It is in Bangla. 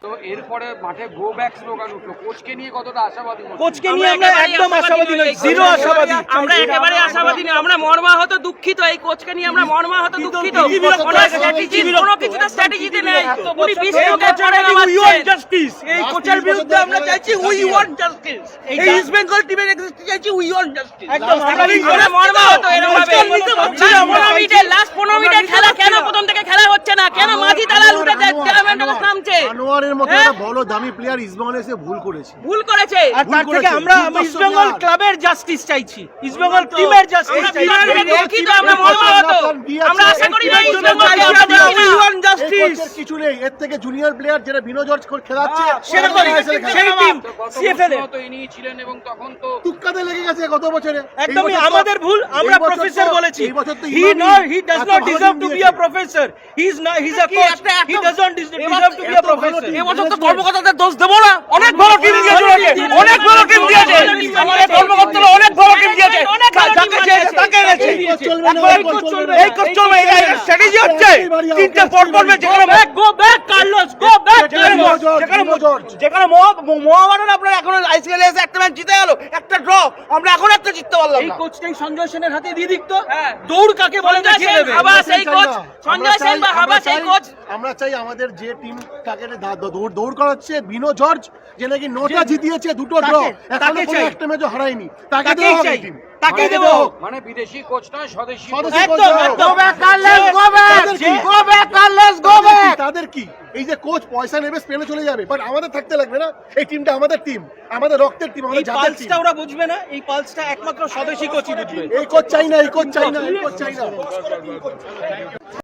তো এরপরে মাঠে গো ব্যাক স্লোগান উঠলো, কোচকে নিয়ে কতটা আশাবাদী? কোচকে নিয়ে আমরা একদম আশাবাদী নই, জিরো আশাবাদী। আমরা একেবারে আশাবাদী নই, আমরা মর্মাহত দুঃখিত। এই কোচকে নিয়ে আমরা মর্মাহত দুঃখিত। কোনো কিছুটা স্ট্র্যাটেজিতে নেই। উনি বিশ্বকে চড়ে নামাচ্ছে। এই কোচের বিরুদ্ধে আমরা চাইছি উই ওয়ান্ট জাস্টিস। এই ইস্ট বেঙ্গল টিমের এগেইনস্টে চাইছি উই ওয়ান্ট জাস্টিস। একদম আমরা মর্মাহত এরকম ভাবে। 15 মিনিটে লাস্ট 15 মিনিটের খেলা কেন প্রথম থেকে খেলা হচ্ছে না? কেন মাঝি তালা লুটে টুর্নামেন্টে নামছে? আনোয়ারের মতো একটা বড় দামি প্লেয়ার ইস্ট বেঙ্গল এসে ভুল করেছে। আর তার থেকে আমরা ইস্ট বেঙ্গল ক্লাবের জাস্টিস চাইছি, ইস্ট বেঙ্গল টিমের জাস্টিস চাইছি। আমরা মর্মাহত। আমরা আশা করি না ইস্ট বেঙ্গলকে আমরা দেখি না। We want justice. কিছু নেই এর থেকে জুনিয়র প্লেয়ার যেটা বিনো জর্জ খেলাচ্ছে সেই টিম সিএফএল এর তো ইনি ছিলেন এবং তখন তো তুক্কাতে লেগে গেছে গত বছরে। একদমই আমাদের ভুল, আমরা প্রফেসর বলেছি। He does not deserve two be a professor. He is a coach, he doesn't deserve two be a professor. এবছর তো কর্মকর্তাদের দোষ দেবো না, অনেক ভালো টিম দিয়েছে, অনেক ভালো টিম দিয়েছে আমাদের কর্মকর্তারা, অনেক ভালো টিম দিয়েছে। যাকে চেয়েছে তাকে এনেছে। এই কোচ চলবে, এই স্ট্র্যাটেজি হচ্ছে তিনটে পর পড়বে, যেখানে back go back Carlos go back যেখানে মোহামেডান আপনারা এখনো আইসিএল এসে একটা ম্যাচ জিতে গেল, একটা ড্র, আমরা এখন একটা জিততে পারলাম না। এই কোচটাই সঞ্জয় সেনের হাতে দিয়ে দিত। দৌড় কাকে বলে দেখিয়ে দেবে। হাবাস এই কোচ, সঞ্জয় সেন বা হাবাস এই কোচ। আমরা চাই আমাদের যে টিম তাকে দৌড় করাচ্ছে বিনো জর্জ, যে নাকি 9টা জিতিয়েছে, 2টো ড্র, এখনো কোনো একটা ম্যাচও হারায়নি, তাকে দেওয়া হবে টিম। তাকে দেব। মানে বিদেশি কোচ নয়, স্বদেশি তাদের কি এই যে কোচ পয়সা নেবে স্পেনে চলে যাবে, বাট আমাদের থাকতে লাগবে না। এই টিমটা আমাদের টিম, আমাদের রক্তের টিম, আমাদের জাতের টিম। পালসটা ওরা বুঝবে না, এই পালসটা একমাত্র স্বদেশী কোচই বুঝবে। এই কোচ চাই না, এই কোচ চাই না, এই কোচ চাই না।